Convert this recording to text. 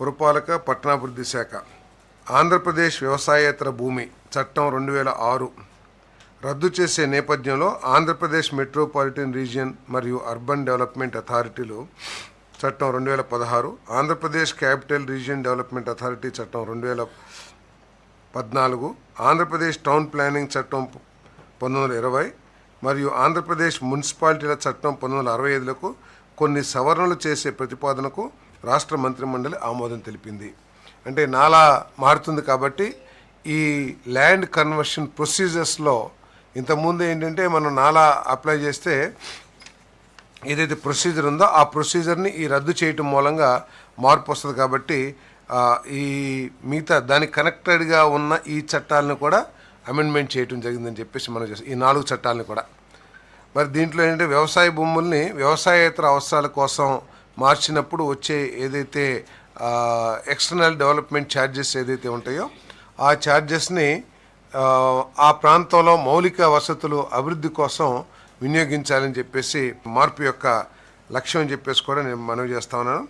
పురపాలక పట్టణాభివృద్ధి శాఖ ఆంధ్రప్రదేశ్ వ్యవసాయేతర భూమి చట్టం 2006 రద్దు చేసే నేపథ్యంలో ఆంధ్రప్రదేశ్ మెట్రోపాలిటన్ రీజియన్ మరియు అర్బన్ డెవలప్మెంట్ అథారిటీలు చట్టం 2016, Andhra Pradesh capital region development authority చట్టం 2014, ఆంధ్రప్రదేశ్ టౌన్ ప్లానింగ్ చట్టం 1920 మరియు ఆంధ్రప్రదేశ్ మున్సిపాలిటీల చట్టం 1965లకు కొన్ని సవరణలు చేసే ప్రతిపాదనకు రాష్ట్ర మంత్రిమండలి ఆమోదం తెలిపింది. అంటే నాలా మారుతుంది కాబట్టి ఈ ల్యాండ్ కన్వర్షన్ ప్రొసీజర్స్లో ఇంతకుముందు ఏంటంటే మనం నాలా అప్లై చేస్తే ఏదైతే ప్రొసీజర్ ఉందో ఆ ప్రొసీజర్ని ఈ రద్దు చేయటం మూలంగా మార్పు వస్తుంది. కాబట్టి ఈ మిగతా దానికి కనెక్టెడ్గా ఉన్న ఈ చట్టాలను కూడా అమెండ్మెంట్ చేయటం జరిగిందని చెప్పేసి మనం చేస్తాం, ఈ 4 చట్టాలను కూడా. మరి దీంట్లో ఏంటంటే వ్యవసాయ భూముల్ని వ్యవసాయేతర అవసరాల కోసం మార్చినప్పుడు వచ్చే ఏదైతే ఎక్స్టర్నల్ డెవలప్మెంట్ ఛార్జెస్ ఏదైతే ఉంటాయో ఆ ఛార్జెస్ని ఆ ప్రాంతంలో మౌలిక వసతులు అభివృద్ధి కోసం వినియోగించాలని చెప్పేసి మార్పు యొక్క లక్ష్యం అని చెప్పేసి కూడా నేను మనవి చేస్తా ఉన్నాను.